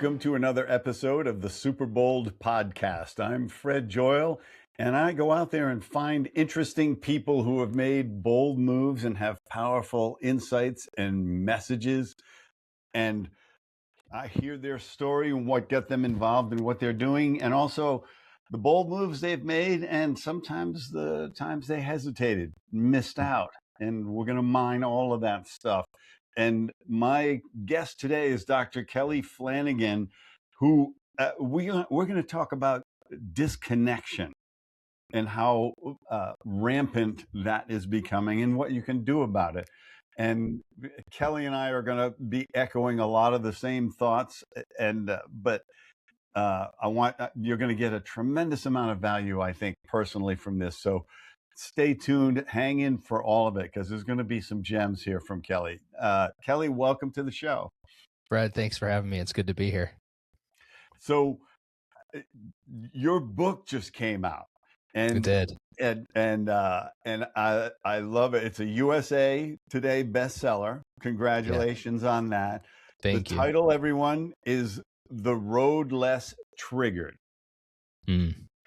Welcome to another episode of the Super Bold Podcast. I'm Fred Joyal, and I go out there and find interesting people who have made bold moves and have powerful insights and messages. And I hear their story and what got them involved in what they're doing, and also the bold moves they've made, and sometimes the times they hesitated, missed out. And we're going to mine all of that stuff. And my guest today is Dr. Kelly Flanagan, who we're going to talk about disconnection and how rampant that is becoming and what you can do about it. And Kelly and I are going to be echoing a lot of the same thoughts, and but you're going to get a tremendous amount of value, I think, personally from this. So stay tuned, hang in for all of it, because there's going to be some gems here from Kelly. Kelly, welcome to the show. Brad, thanks for having me. It's good to be here. So your book just came out. And it did. And I love it. It's a USA Today bestseller. Congratulations on that. Thank you. The title, everyone, is The Road Less Triggered.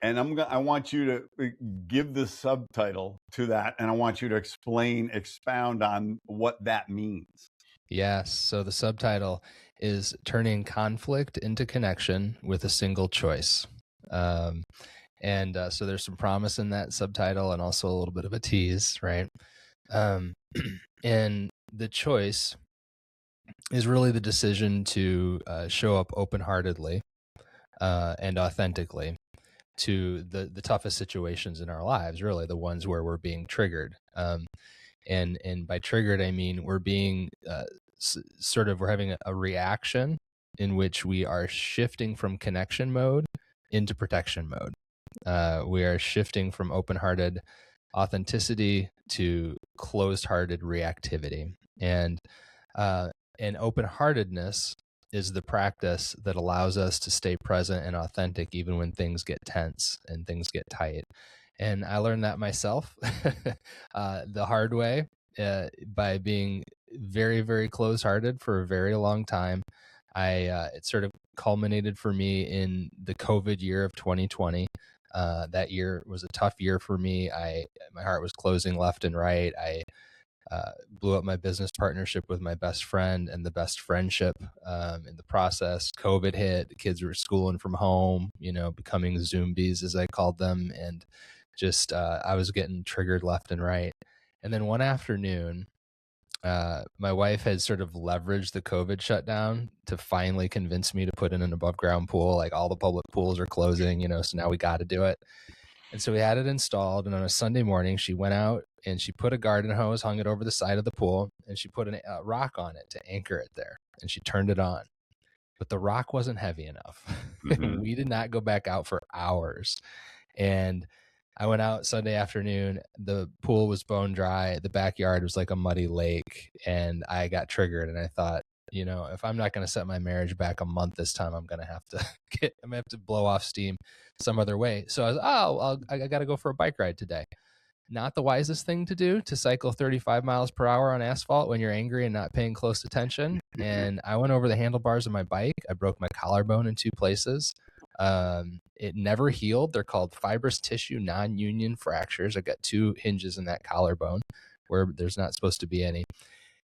And I want you to give the subtitle to that, and I want you to expound on what that means. Yes. So the subtitle is Turning Conflict into Connection with a Single Choice. So there's some promise in that subtitle and also a little bit of a tease, right? And the choice is really the decision to show up open-heartedly and authentically to the toughest situations in our lives, really the ones where we're being triggered. And by triggered, I mean we're being we're having a reaction in which we are shifting from connection mode into protection mode. We are shifting from open-hearted authenticity to closed-hearted reactivity. And open-heartedness is the practice that allows us to stay present and authentic even when things get tense and things get tight. And I learned that myself the hard way by being very, very closed-hearted for a very long time. It sort of culminated for me in the COVID year of 2020. That year was a tough year for me. My heart was closing left and right. I blew up my business partnership with my best friend and the best friendship in the process. COVID hit. The kids were schooling from home, becoming zombies, as I called them. And just I was getting triggered left and right. And then one afternoon, my wife had sort of leveraged the COVID shutdown to finally convince me to put in an above ground pool. Like all the public pools are closing, so now we got to do it. And so we had it installed. And on a Sunday morning, she went out and she put a garden hose, hung it over the side of the pool, and she put a rock on it to anchor it there. And she turned it on. But the rock wasn't heavy enough. Mm-hmm. We did not go back out for hours. And I went out Sunday afternoon. The pool was bone dry. The backyard was like a muddy lake. And I got triggered. And I thought, if I'm not going to set my marriage back a month this time, I'm going to have to blow off steam some other way. So I was, I got to go for a bike ride today. Not the wisest thing to do, to cycle 35 miles per hour on asphalt when you're angry and not paying close attention. And I went over the handlebars of my bike. I broke my collarbone in 2 places. It never healed. They're called fibrous tissue non-union fractures. I got 2 hinges in that collarbone where there's not supposed to be any.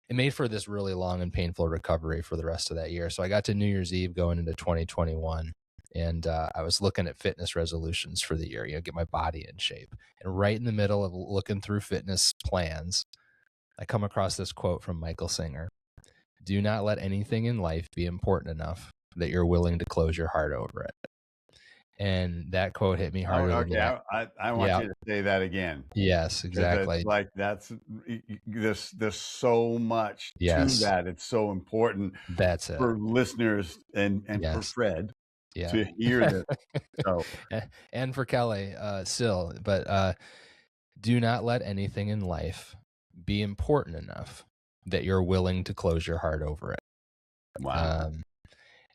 It made for this really long and painful recovery for the rest of that year. So I got to New Year's Eve going into 2021. And I was looking at fitness resolutions for the year, get my body in shape. And right in the middle of looking through fitness plans, I come across this quote from Michael Singer. Do not let anything in life be important enough that you're willing to close your heart over it. And that quote hit me harder. Okay, I want you to say that again. Yes, exactly. It's like there's so much to that. It's so important. That's it for listeners and for Fred. To hear this. So. And for Kelly still, but do not let anything in life be important enough that you're willing to close your heart over it. Wow.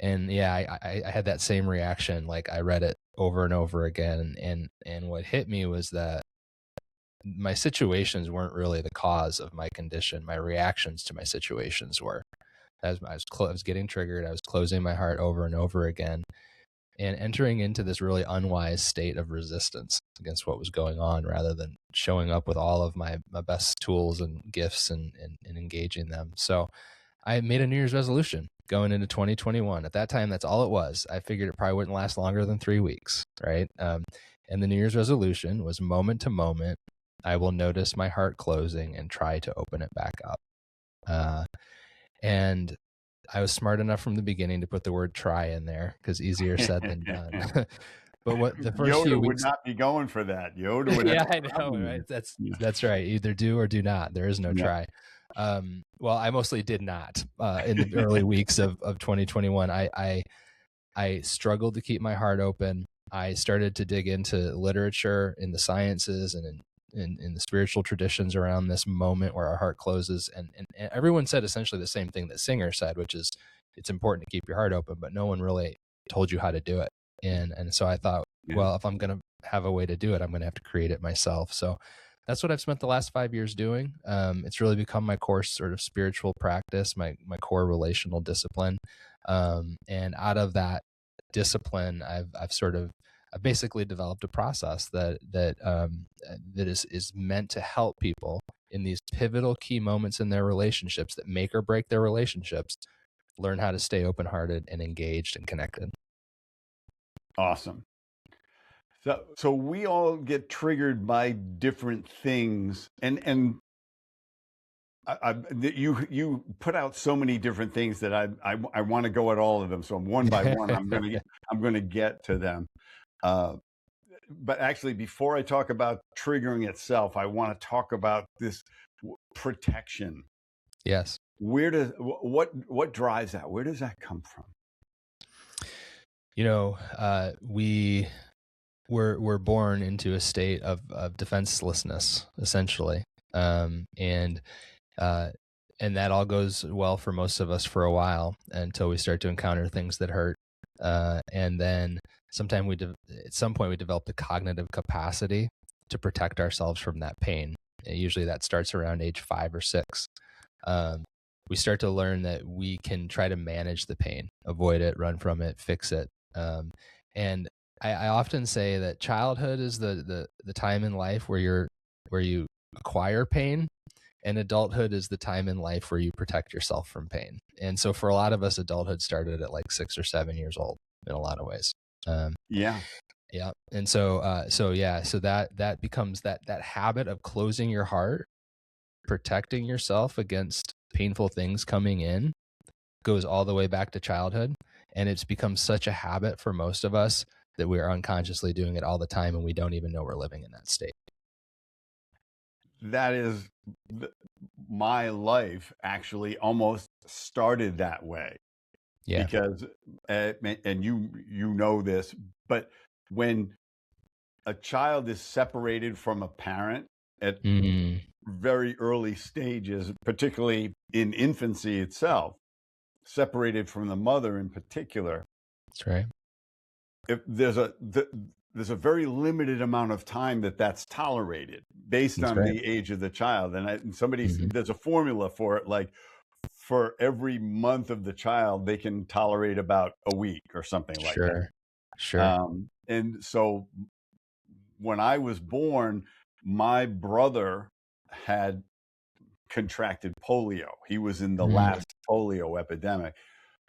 And I had that same reaction. Like I read it over and over again. And what hit me was that my situations weren't really the cause of my condition. My reactions to my situations were. I was getting triggered. I was closing my heart over and over again, and entering into this really unwise state of resistance against what was going on, rather than showing up with all of my best tools and gifts and engaging them. So I made a New Year's resolution going into 2021. At that time, that's all it was. I figured it probably wouldn't last longer than 3 weeks, right? And the New Year's resolution was, moment to moment, I will notice my heart closing and try to open it back up. And I was smart enough from the beginning to put the word try in there, because easier said than done. But what the first Yoda few would weeks, not be going for that. Yoda would yeah, have I a know, problem with right? it. Yeah. That's right. Either do or do not. There is no Yeah. try. Well, I mostly did not in the early weeks of 2021. I struggled to keep my heart open. I started to dig into literature in the sciences and in the spiritual traditions around this moment where our heart closes. And everyone said essentially the same thing that Singer said, which is it's important to keep your heart open, but no one really told you how to do it. And so I thought, Yeah. well, if I'm going to have a way to do it, I'm going to have to create it myself. So that's what I've spent the last 5 years doing. It's really become my core sort of spiritual practice, my core relational discipline. And out of that discipline, I've basically developed a process that is meant to help people in these pivotal key moments in their relationships that make or break their relationships, learn how to stay open-hearted and engaged and connected. Awesome. So we all get triggered by different things, and you put out so many different things that I want to go at all of them. So one by one, I'm going to get to them. But actually, before I talk about triggering itself, I want to talk about this protection. Yes. What drives that? Where does that come from? We're born into a state of defenselessness, essentially, and that all goes well for most of us for a while until we start to encounter things that hurt, and then at some point we develop the cognitive capacity to protect ourselves from that pain. And usually that starts around age 5 or 6. We start to learn that we can try to manage the pain, avoid it, run from it, fix it. And I often say that childhood is the time in life where you acquire pain, and adulthood is the time in life where you protect yourself from pain. And so for a lot of us, adulthood started at like 6 or 7 years old in a lot of ways. Yeah. And so that becomes that habit of closing your heart, protecting yourself against painful things coming in, goes all the way back to childhood. And it's become such a habit for most of us that we are unconsciously doing it all the time, and we don't even know we're living in that state. That is, my life actually almost started that way. Yeah. Because, and you know this, but when a child is separated from a parent at very early stages, particularly in infancy itself, separated from the mother in particular, that's right. If there's a very limited amount of time that's tolerated based on the age of the child. And there's a formula for it, like for every month of the child, they can tolerate about a week or something like that. Sure. And so when I was born, my brother had contracted polio. He was in the last polio epidemic.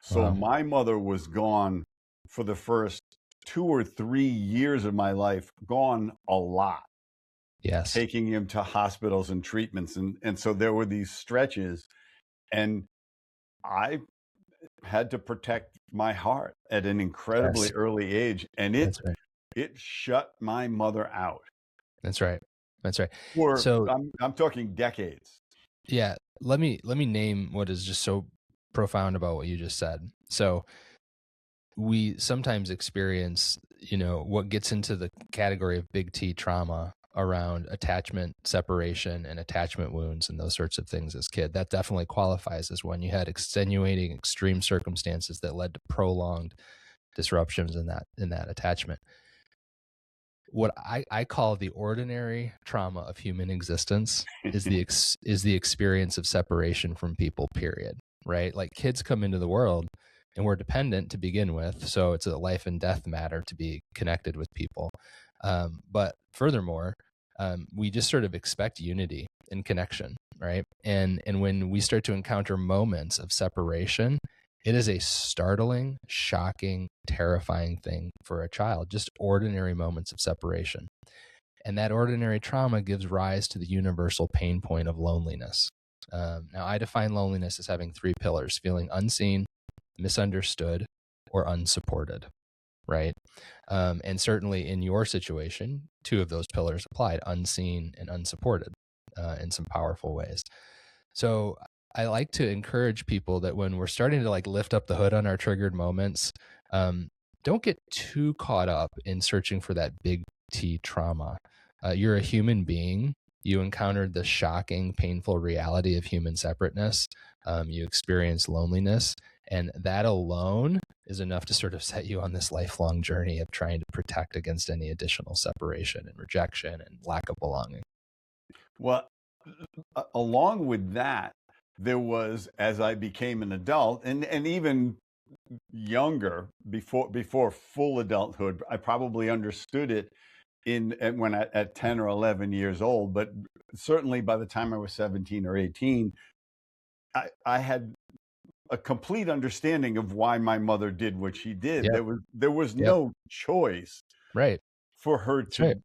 So my mother was gone for the first 2 or 3 years of my life, gone a lot. Yes. Taking him to hospitals and treatments. And so there were these stretches, and I had to protect my heart at an incredibly early age. And it shut my mother out. That's right. So I'm talking decades. Yeah. Let me name what is just so profound about what you just said. So we sometimes experience, what gets into the category of big T trauma around attachment, separation, and attachment wounds and those sorts of things as kid. That definitely qualifies as when you had extenuating extreme circumstances that led to prolonged disruptions in that attachment. What I call the ordinary trauma of human existence is the experience of separation from people, period. right? Like kids come into the world and we're dependent to begin with. So it's a life and death matter to be connected with people. But furthermore, we just sort of expect unity and connection, right? And when we start to encounter moments of separation, it is a startling, shocking, terrifying thing for a child, just ordinary moments of separation. And that ordinary trauma gives rise to the universal pain point of loneliness. Now, I define loneliness as having three pillars: feeling unseen, misunderstood, or unsupported, right? And certainly in your situation, two of those pillars applied: unseen and unsupported, in some powerful ways. So I like to encourage people that when we're starting to like lift up the hood on our triggered moments, don't get too caught up in searching for that big T trauma. You're a human being. You encountered the shocking, painful reality of human separateness. You experienced loneliness, and that alone is enough to sort of set you on this lifelong journey of trying to protect against any additional separation and rejection and lack of belonging. Well, along with that, there was, as I became an adult, and even younger, before full adulthood, I probably understood it when at 10 or 11 years old, but certainly by the time I was 17 or 18, I had a complete understanding of why my mother did what she did. Yep. There was Yep. no choice Right. for her That's right.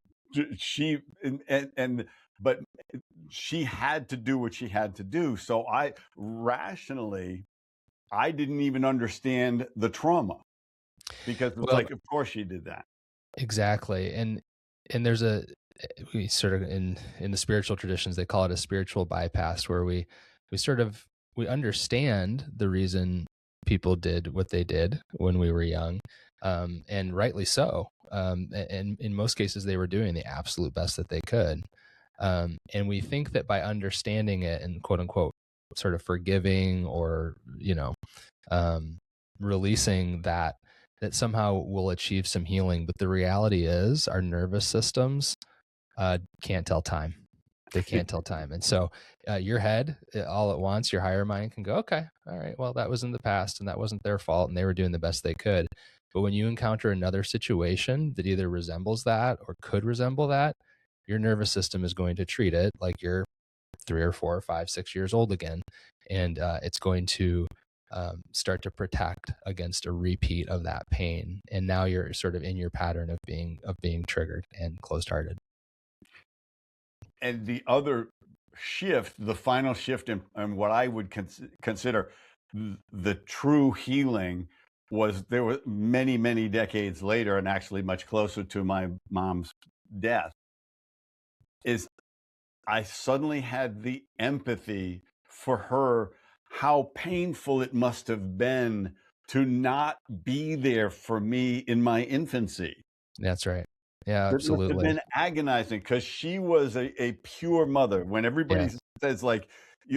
she but she had to do what she had to do. So I rationally, I didn't even understand the trauma, because it's Well, like, of course she did that. exactly. And there's we sort of in the spiritual traditions, they call it a spiritual bypass, where we sort of we understand the reason people did what they did when we were young, and rightly so. And in most cases, they were doing the absolute best that they could. And we think that by understanding it and quote unquote sort of forgiving or um, releasing that somehow we'll achieve some healing. But the reality is our nervous systems can't tell time. They can't tell time. And so your head, all at once, your higher mind can go, okay, all right, well, that was in the past and that wasn't their fault and they were doing the best they could. But when you encounter another situation that either resembles that or could resemble that, your nervous system is going to treat it like you're 3 or 4 or 5, 6 years old again. And it's going to start to protect against a repeat of that pain. And now you're sort of in your pattern of being triggered and closed-hearted. And the other shift, the final shift in what I would consider the true healing, was there were many decades later, and actually much closer to my mom's death, is I suddenly had the empathy for her, how painful it must have been to not be there for me in my infancy. That's right. Yeah, That must have absolutely. been agonizing, because she was a pure mother. When everybody Yeah, says like,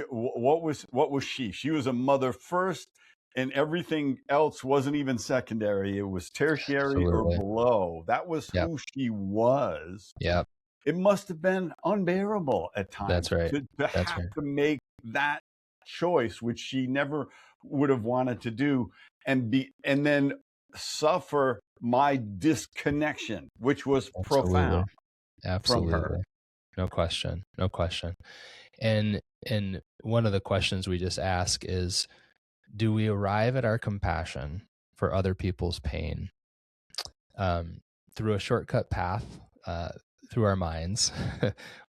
what was she? She was a mother first, and everything else wasn't even secondary. It was tertiary or absolutely. below. That was Yep. who she was. Yep. It must have been unbearable at times That's right. to That's have right. to make that choice, which she never would have wanted to do, and then suffer my disconnection, which was Absolutely. profound, from her. Absolutely. No question. No question. And one of the questions we just ask is, do we arrive at our compassion for other people's pain through a shortcut path, through our minds,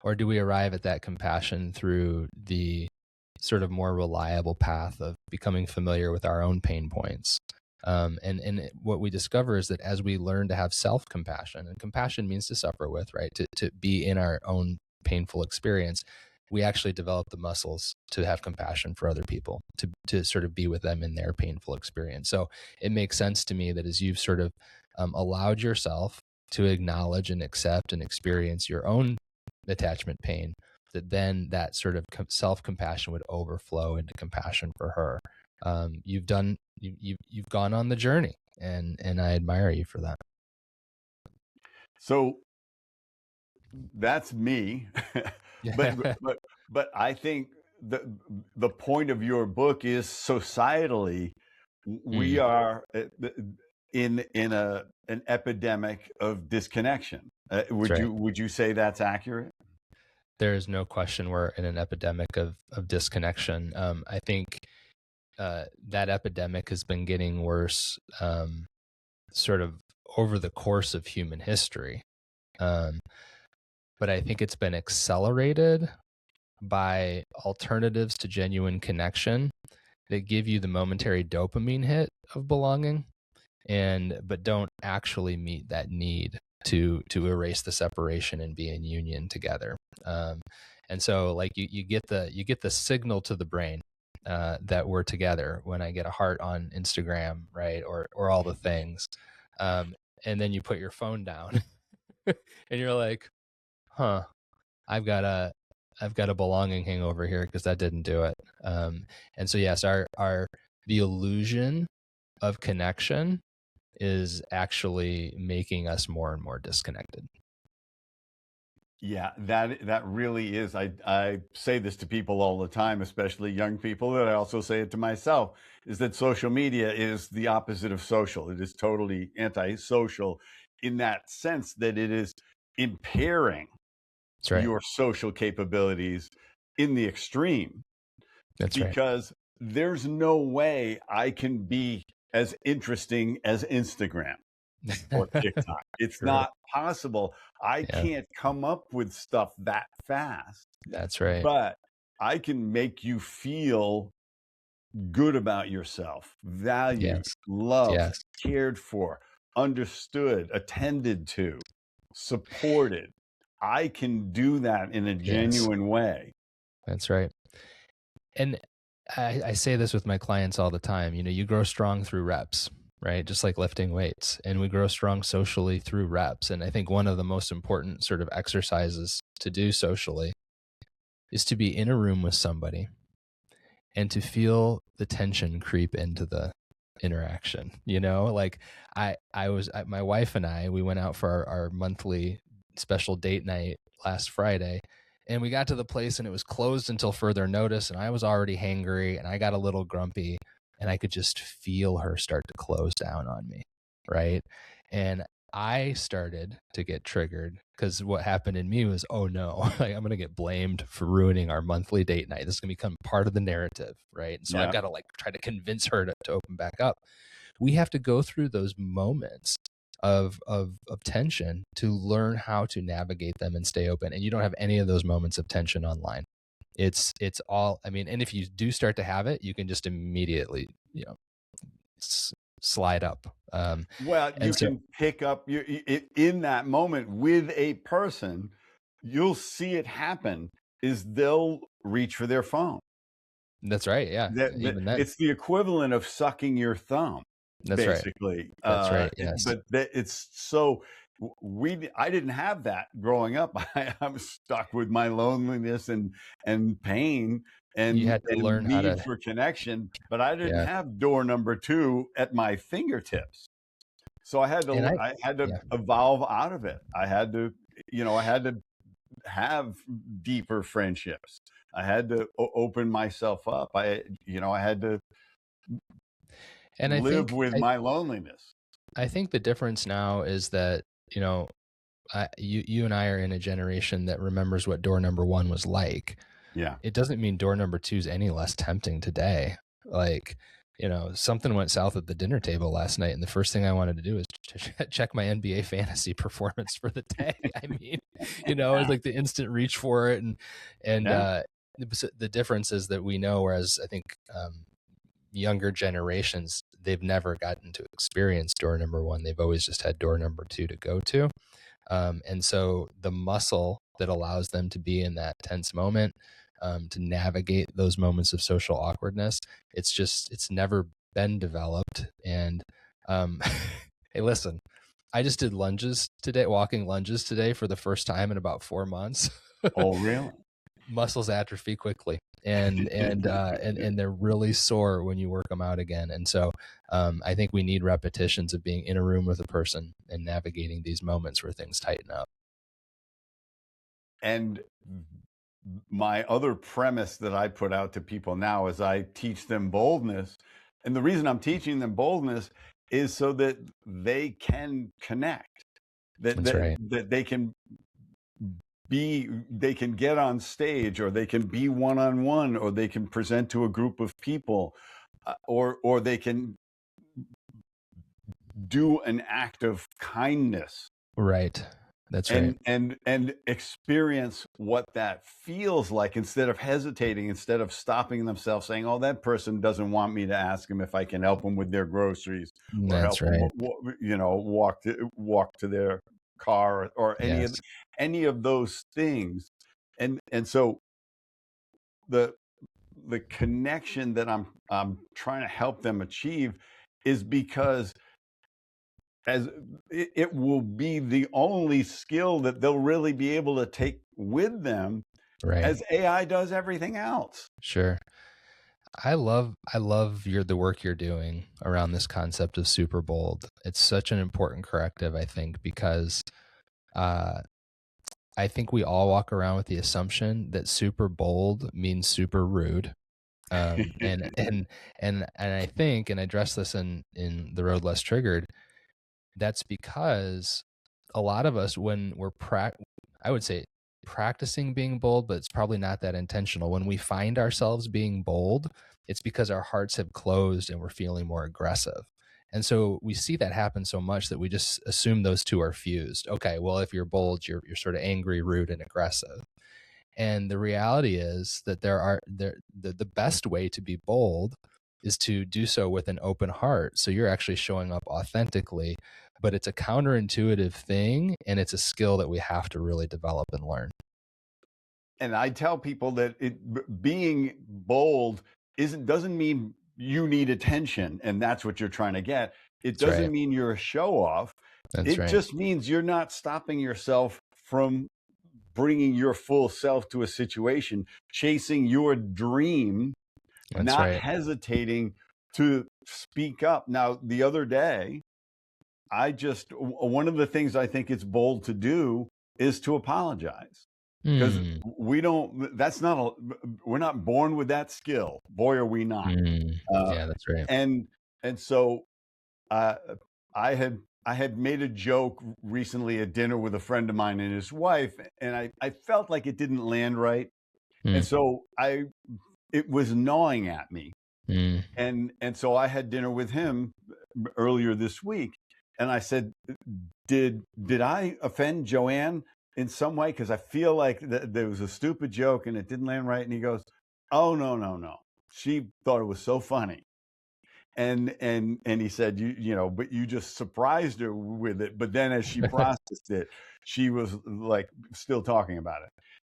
or do we arrive at that compassion through the sort of more reliable path of becoming familiar with our own pain points? And what we discover is that as we learn to have self-compassion, and compassion means to suffer with, right? To be in our own painful experience, we actually develop the muscles to have compassion for other people, to sort of be with them in their painful experience. So it makes sense to me that as you've sort of allowed yourself to acknowledge and accept and experience your own attachment pain, that then that sort of self-compassion would overflow into compassion for her. You've gone on the journey, and I admire you for that. So that's me. but Yeah. but but I think the point of your book is societally we are in an epidemic of disconnection. That's right. Would you say that's accurate? There is no question we're in an epidemic of disconnection. I think that epidemic has been getting worse sort of over the course of human history. But I think it's been accelerated by alternatives to genuine connection that give you the momentary dopamine hit of belonging, but don't actually meet that need to erase the separation and be in union together. And so like you get the signal to the brain that we're together when I get a heart on Instagram, right? Or all the things. And then you put your phone down and you're like, huh, I've got a belonging hangover here because that didn't do it. And so yes, the illusion of connection is actually making us more and more disconnected. Yeah, that really is. I say this to people all the time, especially young people, and I also say it to myself, is that social media is the opposite of social. It is totally antisocial in that sense that it is impairing That's right. your social capabilities in the extreme. That's right. Because there's no way I can be as interesting as Instagram or TikTok. It's True. not possible. I Yeah. can't come up with stuff that fast. That's right. But I can make you feel good about yourself, valued, Yes. loved, Yes. cared for, understood, attended to, supported. I can do that in a genuine way. That's right. And I say this with my clients all the time. You grow strong through reps, right? Just like lifting weights. And we grow strong socially through reps. And I think one of the most important sort of exercises to do socially is to be in a room with somebody and to feel the tension creep into the interaction. Like my wife and I, we went out for our monthly special date night last Friday, and we got to the place and it was closed until further notice, and I was already hangry and I got a little grumpy, and I could just feel her start to close down on me, right? And I started to get triggered because what happened in me was, oh no, like, I'm going to get blamed for ruining our monthly date night. This is going to become part of the narrative, right? And so I've got to try to convince her to open back up. We have to go through those moments of tension to learn how to navigate them and stay open. And you don't have any of those moments of tension online. It's all, and if you do start to have it, you can just immediately, slide up. Well, you can pick up in that moment with a person. You'll see it happen is they'll reach for their phone. That's right. Yeah. Even then. It's the equivalent of sucking your thumb. That's basically. Right. That's right. Yes. But it's so I didn't have that growing up. I'm stuck with my loneliness and pain and you had to learn need how to for connection, but I didn't have door number 2 at my fingertips. So I had to evolve out of it. I had to have deeper friendships. I had to open myself up. I had to live with my loneliness. I think the difference now is that, you and I are in a generation that remembers what door number 1 was like. Yeah. It doesn't mean door number 2 is any less tempting today. Like, something went south at the dinner table last night, and the first thing I wanted to do is check my NBA fantasy performance for the day. It's like the instant reach for it. And the difference is that we know, whereas I think younger generations, they've never gotten to experience door number 1. They've always just had door number 2 to go to. And so the muscle that allows them to be in that tense moment, to navigate those moments of social awkwardness, it's never been developed. And hey, listen, I just did walking lunges today for the first time in about 4 months. Oh, really? Muscles atrophy quickly, and they're really sore when you work them out again. And so I think we need repetitions of being in a room with a person and navigating these moments where things tighten up. And my other premise that I put out to people now is I teach them boldness. And the reason I'm teaching them boldness is so that they can connect, that That's right. they can they can get on stage, or they can be one-on-one, or they can present to a group of people, or they can do an act of kindness. Right. That's right. And experience what that feels like, instead of hesitating, instead of stopping themselves saying, oh, that person doesn't want me to ask them if I can help them with their groceries, or help That's them, right. walk to their car, or Yes. any of those things. And so the connection that I'm trying to help them achieve is because as it will be the only skill that they'll really be able to take with them, Right. as AI does everything else. Sure. I love the work you're doing around this concept of super bold. It's such an important corrective, I think, because uh, I think we all walk around with the assumption that super bold means super rude. And I think, and I address this in The Road Less Triggered, that's because a lot of us, when we're I would say practicing being bold, but it's probably not that intentional. When we find ourselves being bold, it's because our hearts have closed and we're feeling more aggressive. And so we see that happen so much that we just assume those two are fused. Okay, well, if you're bold, you're sort of angry, rude, and aggressive. And the reality is that the best way to be bold is to do so with an open heart. So you're actually showing up authentically, but it's a counterintuitive thing, and it's a skill that we have to really develop and learn. And I tell people that being bold doesn't mean you need attention and that's what you're trying to get. It That's right. doesn't mean you're a show off. That's It right. just means you're not stopping yourself from bringing your full self to a situation, chasing your dream, That's not right. hesitating to speak up. Now, the other day, one of the things I think it's bold to do is to apologize, because Mm, we're not born with that skill. Boy, are we not. Uh, yeah, that's right. and so uh, I had made a joke recently at dinner with a friend of mine and his wife, and I felt like it didn't land right, and Mm, so it was gnawing at me, mm, and so I had dinner with him earlier this week, and I said, did I offend Joanne in some way? Because I feel like there was a stupid joke and it didn't land right. And he goes, oh, no. She thought it was so funny. And he said, but you just surprised her with it. But then as she processed it, she was like still talking about it.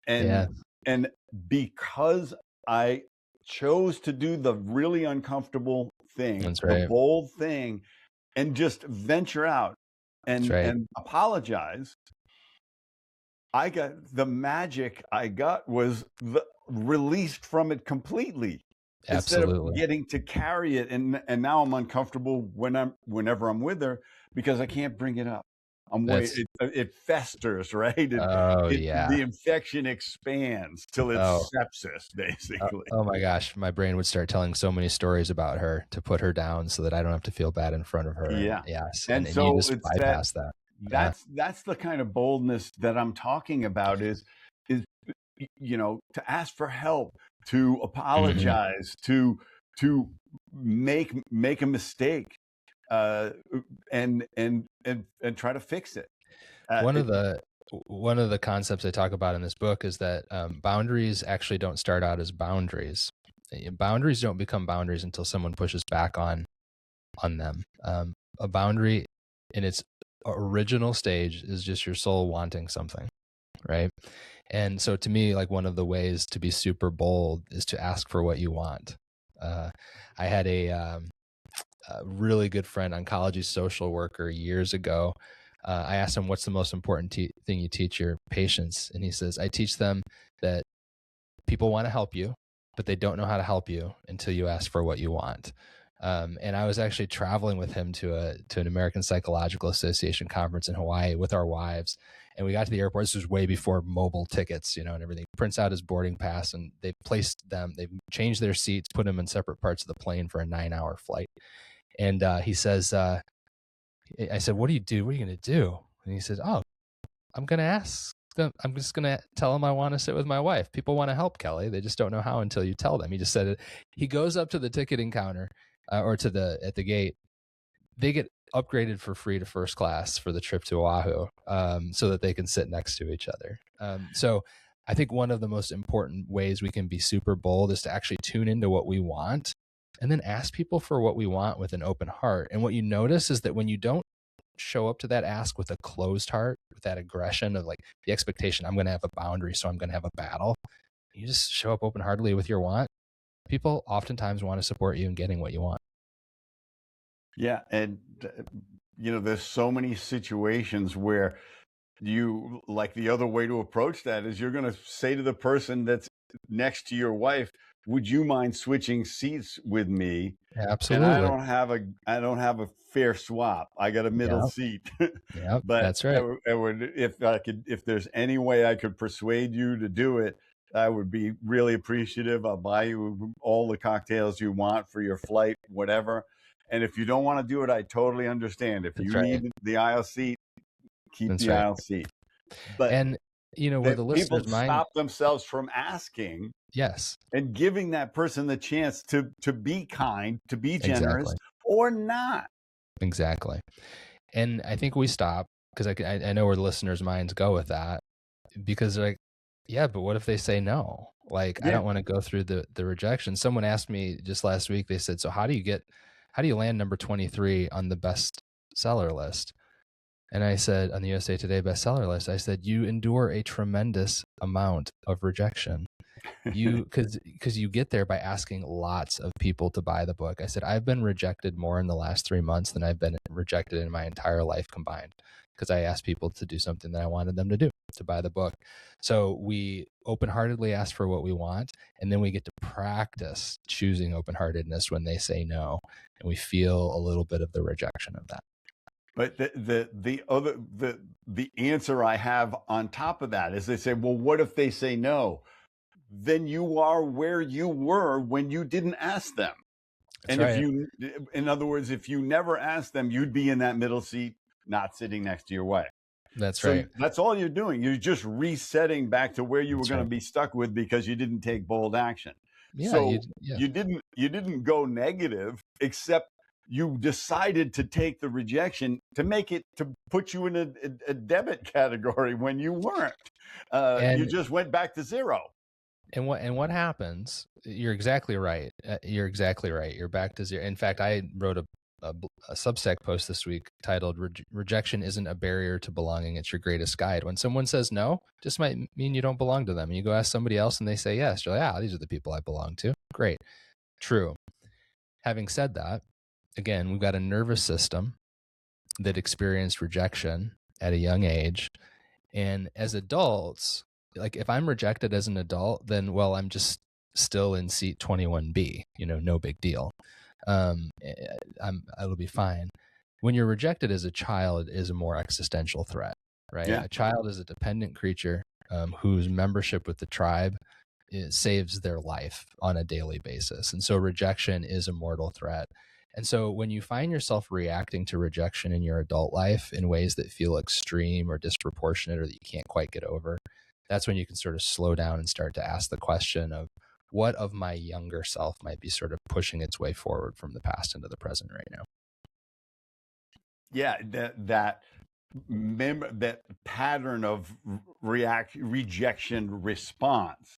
yeah, And because I chose to do the really uncomfortable thing, that's the right. bold thing, and just venture out That's right. and apologize, the magic I got was released from it completely, instead of Absolutely. getting to carry it. And now I'm uncomfortable whenever I'm with her, because I can't bring it up. That's It festers, right? Oh yeah. The infection expands till Oh. it's sepsis, basically. Oh my gosh, my brain would start telling so many stories about her to put her down so that I don't have to feel bad in front of her. And Yeah. yes, And and you so just it's bypass that. Yeah. that's the kind of boldness that I'm talking about, is to ask for help, to Mhm. apologize, to make a mistake, uh, and try to fix it. One It of the one of the concepts I talk about in this book is that boundaries actually don't start out as boundaries. Boundaries don't become boundaries until someone pushes back on them. A boundary in its original stage is just your soul wanting something, right? And so to me, like one of the ways to be super bold is to ask for what you want. Uh, I had a really good friend, oncology social worker, years ago. I asked him, what's the most important thing you teach your patients? And he says, I teach them that people want to help you, but they don't know how to help you until you ask for what you want. And I was actually traveling with him to an American Psychological Association conference in Hawaii with our wives. And we got to the airport. This was way before mobile tickets, and everything. Prints out his boarding pass, and they've changed their seats, put them in separate parts of the plane for a 9-hour flight. And he says, I said, what do you do? What are you going to do? And he said, oh, I'm going to ask them. I'm just going to tell them I want to sit with my wife. People want to help, Kelly. They just don't know how until you tell them. He just said it. He goes up to the ticketing counter or at the gate. They get upgraded for free to first class for the trip to Oahu, so that they can sit next to each other. So I think one of the most important ways we can be super bold is to actually tune into what we want and then ask people for what we want with an open heart. And what you notice is that when you don't show up to that ask with a closed heart, with that aggression of like the expectation, I'm going to have a boundary, so I'm going to have a battle. You just show up open-heartedly with your want. People oftentimes want to support you in getting what you want. Yeah. And, there's so many situations where the other way to approach that is you're going to say to the person that's next to your wife, would you mind switching seats with me? Absolutely. And I don't have a fair swap. I got a middle seat. Yeah, But that's right. if there's any way I could persuade you to do it, I would be really appreciative. I'll buy you all the cocktails you want for your flight, whatever. And if you don't want to do it, I totally understand. If you need the aisle seat, keep the aisle seat. But where the listeners people stop themselves from asking. Yes. And giving that person the chance to be kind, to be generous, or not. Exactly. And I think we stop because I know where the listeners' minds go with that, because they're like, yeah, but what if they say no? Like, I don't want to go through the rejection. Someone asked me just last week, they said, so how do you land number 23 on the bestseller list? And I said, on the USA Today bestseller list, I said, you endure a tremendous amount of rejection. Because you get there by asking lots of people to buy the book. I said, I've been rejected more in the last 3 months than I've been rejected in my entire life combined, because I asked people to do something that I wanted them to do, to buy the book. So we open-heartedly ask for what we want, and then we get to practice choosing open-heartedness when they say no, and we feel a little bit of the rejection of that. But the answer I have on top of that is they say, well, what if they say no? Then you are where you were when you didn't ask them. That's and in other words, if you never asked them, you'd be in that middle seat, not sitting next to your wife. That's right. That's all you're doing. You're just resetting back to where you were going to be stuck with because you didn't take bold action. Yeah, so you didn't go negative, except you decided to take the rejection to put you in a debit category when you weren't. You just went back to zero. And what happens? You're exactly right. You're back to zero. In fact, I wrote a Substack post this week titled "Rejection isn't a barrier to belonging; it's your greatest guide." When someone says no, just might mean you don't belong to them. And you go ask somebody else, and they say yes. You're like, these are the people I belong to. Great, true. Having said that, again, we've got a nervous system that experienced rejection at a young age, and as adults. Like if I'm rejected as an adult, then, well, I'm just still in seat 21B, no big deal. It'll be fine. When you're rejected as a child, it is a more existential threat, right? Yeah. A child is a dependent creature whose membership with the tribe saves their life on a daily basis. And so rejection is a mortal threat. And so when you find yourself reacting to rejection in your adult life in ways that feel extreme or disproportionate or that you can't quite get over, that's when you can sort of slow down and start to ask the question of what of my younger self might be sort of pushing its way forward from the past into the present right now. Yeah, that pattern of rejection response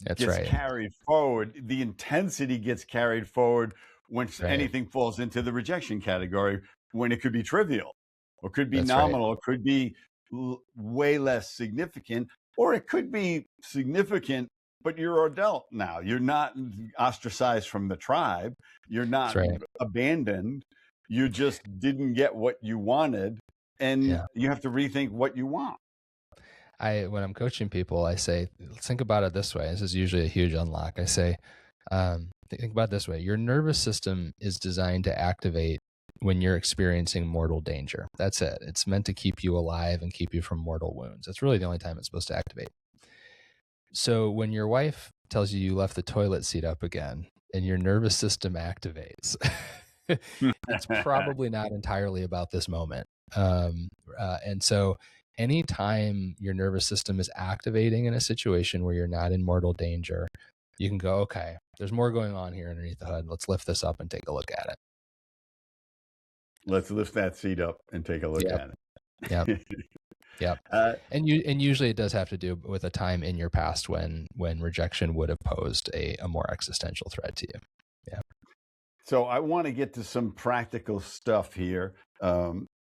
gets carried forward. The intensity gets carried forward when anything falls into the rejection category, when it could be trivial or could be nominal, it could be way less significant. Or it could be significant, but you're an adult now. You're not ostracized from the tribe. You're not abandoned. You just didn't get what you wanted, and you have to rethink what you want. When I'm coaching people, I say, think about it this way. This is usually a huge unlock. I say, think about it this way. Your nervous system is designed to activate when you're experiencing mortal danger. That's it. It's meant to keep you alive and keep you from mortal wounds. That's really the only time it's supposed to activate. So when your wife tells you left the toilet seat up again and your nervous system activates, it's probably not entirely about this moment. And so anytime your nervous system is activating in a situation where you're not in mortal danger, you can go, okay, there's more going on here underneath the hood. Let's lift this up and take a look at it. Let's lift that seat up and take a look at it. Yep. Yep. And usually it does have to do with a time in your past when rejection would have posed a more existential threat to you. Yeah. So I want to get to some practical stuff here.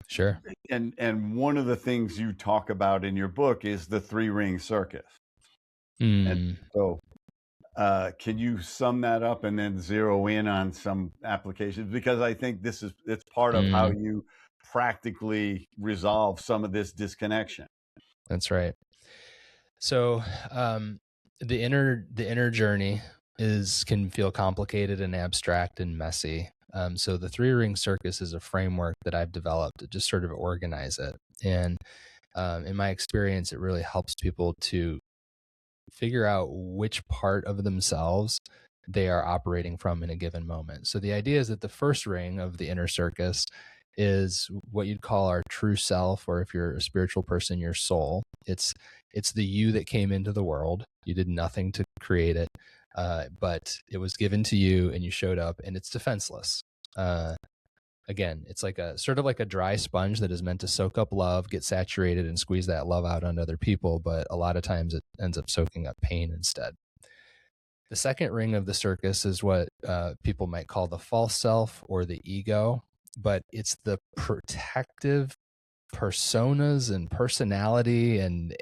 Sure. And one of the things you talk about in your book is the 3-ring circus. And so can you sum that up and then zero in on some applications? Because I think it's part of how you practically resolve some of this disconnection. That's right. So the inner journey can feel complicated and abstract and messy. So the 3-ring circus is a framework that I've developed to just sort of organize it. And in my experience, it really helps people to figure out which part of themselves they are operating from in a given moment. So the idea is that the first ring of the inner circus is what you'd call our true self, or if you're a spiritual person, your soul. It's the you that came into the world. You did nothing to create it, but it was given to you and you showed up, and it's defenseless. Again, it's like sort of like a dry sponge that is meant to soak up love, get saturated, and squeeze that love out on other people. But a lot of times it ends up soaking up pain instead. The second ring of the circus is what people might call the false self or the ego, but it's the protective personas and personality and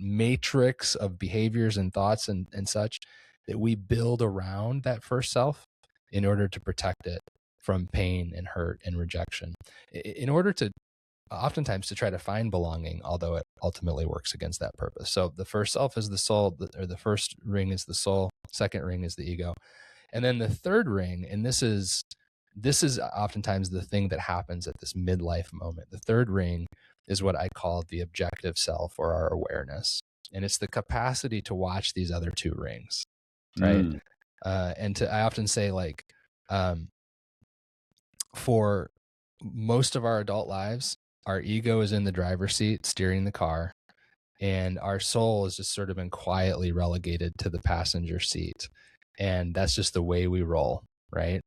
matrix of behaviors and thoughts and such that we build around that first self in order to protect it from pain and hurt and rejection, in order to oftentimes to try to find belonging, although it ultimately works against that purpose. So the first self is the soul, or the first ring is the soul, second ring is the ego. And then the third ring, and this is oftentimes the thing that happens at this midlife moment. The third ring is what I call the objective self, or our awareness. And it's the capacity to watch these other 2 rings, right? And I often say, like, for most of our adult lives, our ego is in the driver's seat steering the car, and our soul has just sort of been quietly relegated to the passenger seat. And that's just the way we roll, right?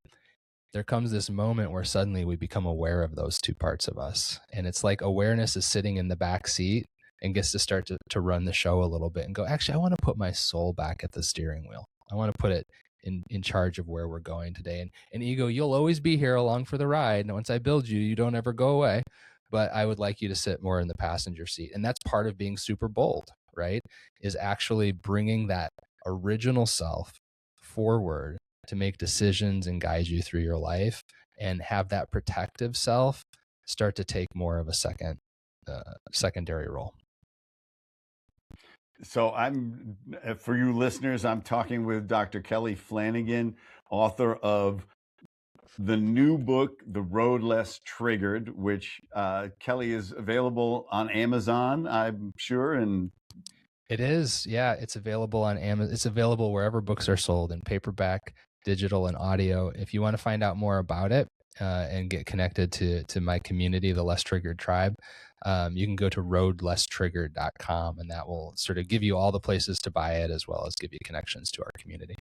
There comes this moment where suddenly we become aware of those 2 parts of us. And it's like awareness is sitting in the back seat and gets to start to run the show a little bit and go, actually, I want to put my soul back at the steering wheel. I want to put it in charge of where we're going today. And ego, you'll always be here along for the ride. And once I build you, you don't ever go away. But I would like you to sit more in the passenger seat. And that's part of being super bold, right? Is actually bringing that original self forward to make decisions and guide you through your life, and have that protective self start to take more of a secondary role. So for you listeners, I'm talking with Dr. Kelly Flanagan, author of the new book, The Road Less Triggered, which Kelly is available on Amazon, I'm sure. And it is, yeah, it's available on Amazon. It's available wherever books are sold, in paperback, digital, and audio. If you want to find out more about it and get connected to my community, the Less Triggered Tribe, you can go to roadlesstriggered.com, and that will sort of give you all the places to buy it, as well as give you connections to our community.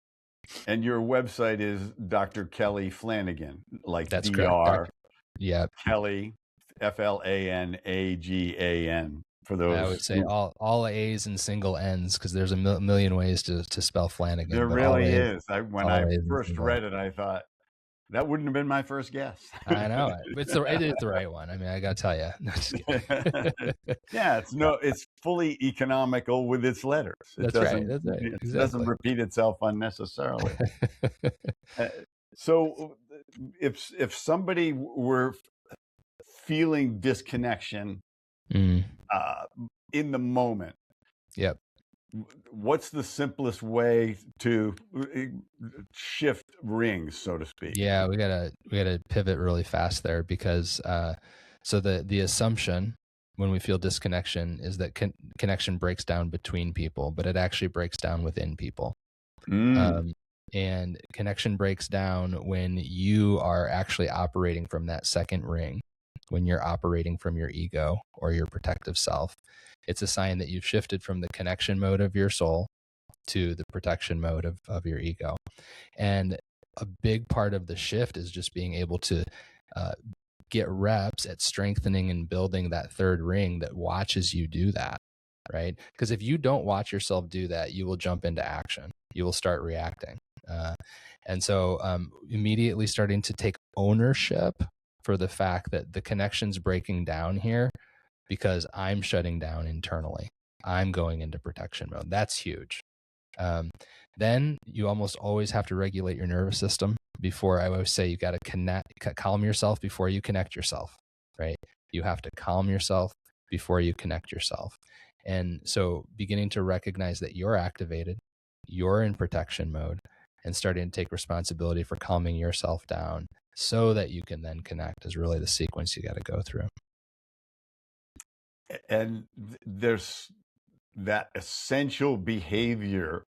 And your website is Dr. Kelly Flanagan, like that's Dr. correct. Yeah, Kelly, Flanagan. For those, I would say all A's and single N's, because there's a million ways to spell Flanagan. There really is. When I first read it, I thought that wouldn't have been my first guess. I know it. It is the right one. I mean, I got to tell you. No, just kidding. Yeah, it's fully economical with its letters. That's right. Exactly. It doesn't repeat itself unnecessarily. So, if somebody were feeling disconnection in the moment, yep, what's the simplest way to shift rings, so to speak? Yeah, we gotta pivot really fast there, because so the assumption when we feel disconnection is that connection breaks down between people, but it actually breaks down within people. Mm. Um, and connection breaks down when you are actually operating from that second ring, when you're operating from your ego or your protective self. It's a sign that you've shifted from the connection mode of your soul to the protection mode of your ego. And a big part of the shift is just being able to uh, get reps at strengthening and building that third ring that watches you do that, right? Because if you don't watch yourself do that, you will jump into action. You will start reacting. And so immediately starting to take ownership for the fact that the connection's breaking down here because I'm shutting down internally. I'm going into protection mode. That's huge. Then you almost always have to regulate your nervous system. Before, I always say you got to calm yourself before you connect yourself, right? You have to calm yourself before you connect yourself. And so beginning to recognize that you're activated, you're in protection mode, and starting to take responsibility for calming yourself down so that you can then connect is really the sequence you got to go through. And there's that essential behavior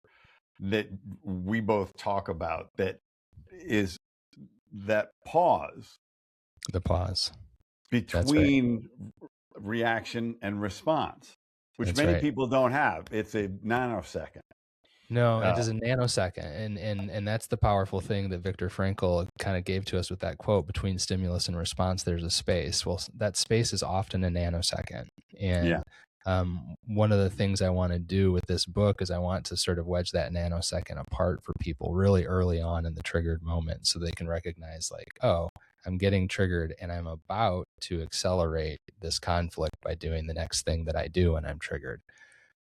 that we both talk about, that is that pause The pause. between reaction and response, which That's many right. people don't have. It's a nanosecond. No, it is a nanosecond. And that's the powerful thing that Viktor Frankl kind of gave to us with that quote: between stimulus and response, there's a space. Well, that space is often a nanosecond. And one of the things I want to do with this book is I want to sort of wedge that nanosecond apart for people really early on in the triggered moment, so they can recognize, like, oh, I'm getting triggered and I'm about to accelerate this conflict by doing the next thing that I do when I'm triggered.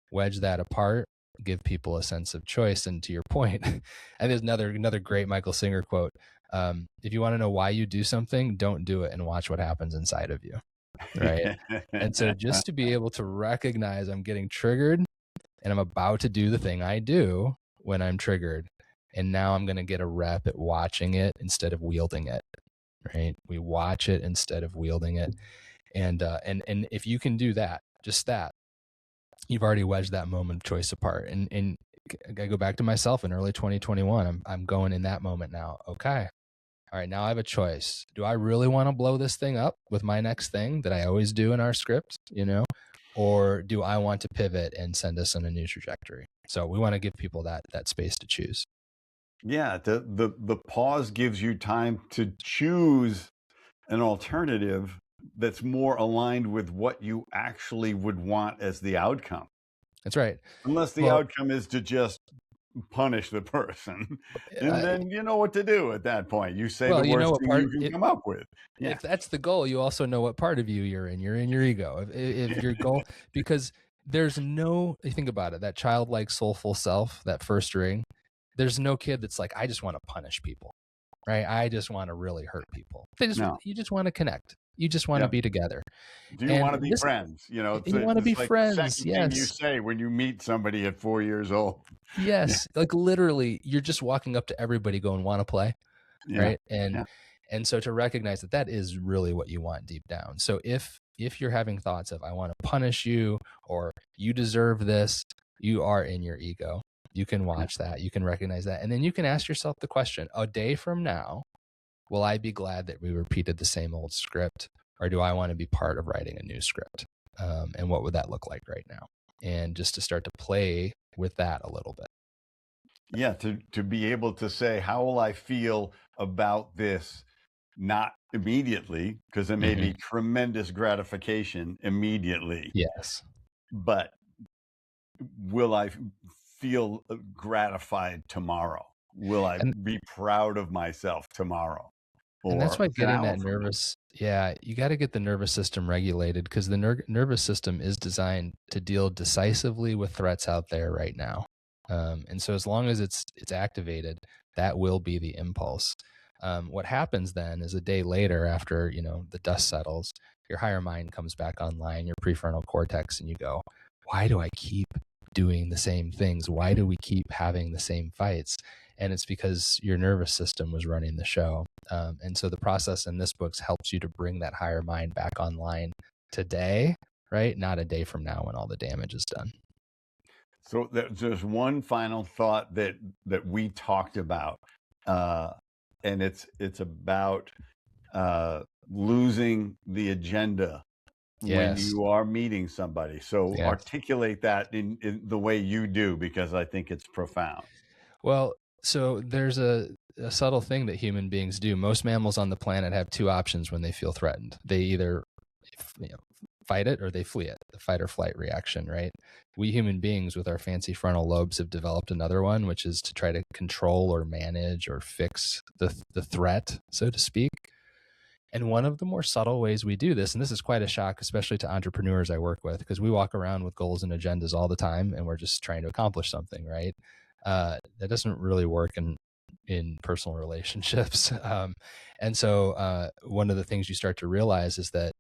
Wedge that apart, give people a sense of choice. And to your point, and there's another great Michael Singer quote: if you want to know why you do something, don't do it and watch what happens inside of you, right? And so just to be able to recognize I'm getting triggered and I'm about to do the thing I do when I'm triggered, and now I'm going to get a rep at watching it instead of wielding it, right? We watch it instead of wielding it. And if you can do that, just that, you've already wedged that moment of choice apart. And I go back to myself in early 2021. I'm going in that moment now. Okay. All right. Now I have a choice. Do I really want to blow this thing up with my next thing that I always do in our script, or do I want to pivot and send us on a new trajectory? So we want to give people that space to choose. Yeah. The pause gives you time to choose an alternative that's more aligned with what you actually would want as the outcome. That's right. Unless the outcome is to just punish the person, and then you know what to do at that point. You say the worst thing you can come up with. Yeah. If that's the goal, you also know what part of you're in. You're in your ego. If your goal, because there's no, think about it, that childlike soulful self, that first ring, there's no kid that's like, I just want to punish people, right? I just want to really hurt people. You just want to connect. You just want to be together. Do you want to be friends? You want to be like friends. The second thing you say when you meet somebody at 4 years old. Yes. Like literally, you're just walking up to everybody going, want to play? Right. And so to recognize that is really what you want deep down. So if you're having thoughts of, I want to punish you, or you deserve this, you are in your ego. You can watch that. You can recognize that. And then you can ask yourself the question: a day from now, will I be glad that we repeated the same old script, or do I want to be part of writing a new script? And what would that look like right now? And just to start to play with that a little bit. Yeah, to be able to say, how will I feel about this? Not immediately, because it may be tremendous gratification immediately. Yes. But will I feel gratified tomorrow? Will I be proud of myself tomorrow? And that's why getting that nervous, you got to get the nervous system regulated, because the nervous system is designed to deal decisively with threats out there right now. And so as long as it's activated, that will be the impulse. What happens then is a day later, after, the dust settles, your higher mind comes back online, your prefrontal cortex, and you go, why do I keep doing the same things? Why do we keep having the same fights? And it's because your nervous system was running the show. And so the process in this book helps you to bring that higher mind back online today, right? Not a day from now when all the damage is done. So there's one final thought that we talked about, and it's about losing the agenda when Yes. you are meeting somebody. So Yeah. articulate that in the way you do, because I think it's profound. Well, so there's a subtle thing that human beings do. Most mammals on the planet have two options when they feel threatened. They either fight it or they flee it, the fight or flight reaction, right? We human beings with our fancy frontal lobes have developed another one, which is to try to control or manage or fix the threat, so to speak. And one of the more subtle ways we do this, and this is quite a shock, especially to entrepreneurs I work with, because we walk around with goals and agendas all the time and we're just trying to accomplish something, right? That doesn't really work in personal relationships. And so one of the things you start to realize is that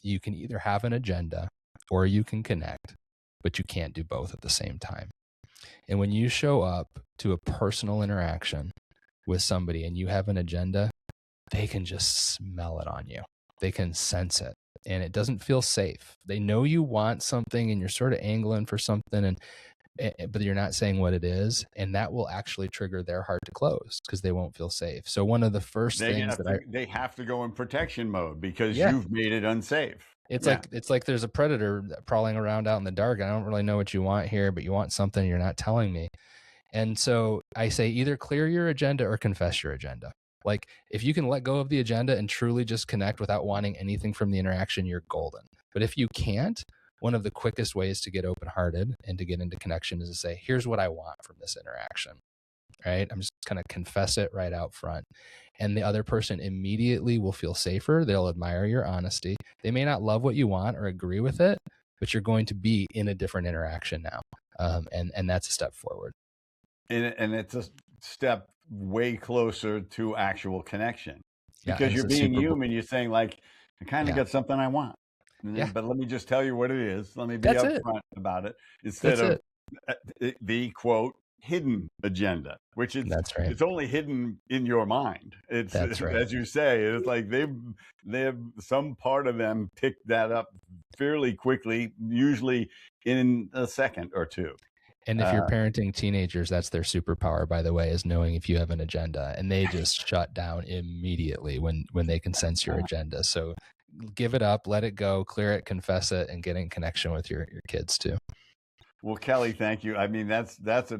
you can either have an agenda or you can connect, but you can't do both at the same time. And when you show up to a personal interaction with somebody and you have an agenda, they can just smell it on you. They can sense it, and it doesn't feel safe. They know you want something and you're sort of angling for something, but you're not saying what it is, and that will actually trigger their heart to close because they won't feel safe. So one of the first things they have to go in protection mode because Yeah. you've made it unsafe. It's like there's a predator prowling around out in the dark. I don't really know what you want here, but you want something you're not telling me. And so I say either clear your agenda or confess your agenda. Like if you can let go of the agenda and truly just connect without wanting anything from the interaction, you're golden. But if you can't, one of the quickest ways to get open-hearted and to get into connection is to say, here's what I want from this interaction, right? I'm just going to confess it right out front. And the other person immediately will feel safer. They'll admire your honesty. They may not love what you want or agree with it, but you're going to be in a different interaction now. And that's a step forward. And it's a step way closer to actual connection, because you're being human. You're saying, like, I kind of got something I want, but let me just tell you what it is. Let me be upfront about it, instead of the quote hidden agenda, which is it's only hidden in your mind. It's as you say, it's like they have some part of them picked that up fairly quickly, usually in a second or two. And if you're parenting teenagers, that's their superpower, by the way, is knowing if you have an agenda, and they just shut down immediately when they can sense your agenda. So give it up, let it go, clear it, confess it, and get in connection with your kids too. Well, Kelly, thank you. I mean, that's a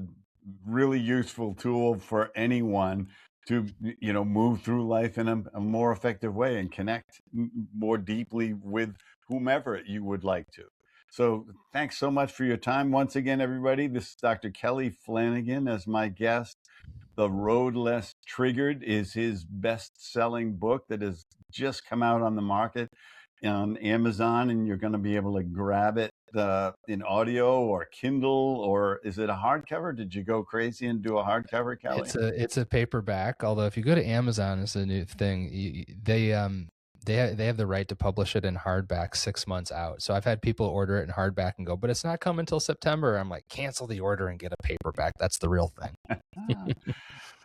really useful tool for anyone to, move through life in a more effective way and connect more deeply with whomever you would like to. So thanks so much for your time. Once again, everybody, this is Dr. Kelly Flanagan as my guest. The Road Less Triggered is his best-selling book that has just come out on the market on Amazon, and you're going to be able to grab it in audio or Kindle, or is it a hardcover? Did you go crazy and do a hardcover, Kelly? It's a paperback. Although if you go to Amazon, it's a new thing. They have the right to publish it in hardback 6 months out. So I've had people order it in hardback and go, but it's not coming until September. I'm like, cancel the order and get a paperback. That's the real thing.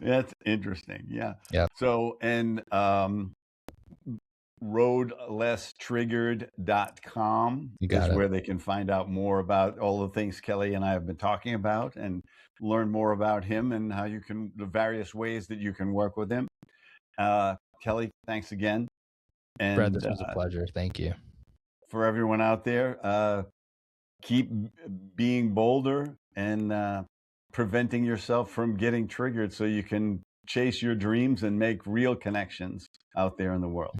That's interesting. Yeah. Yeah. So, and roadlesstriggered.com is where they can find out more about all the things Kelly and I have been talking about, and learn more about him and how the various ways that you can work with him. Kelly, thanks again. And Brad, this was a pleasure. Thank you. For everyone out there, keep being bolder and preventing yourself from getting triggered so you can chase your dreams and make real connections out there in the world.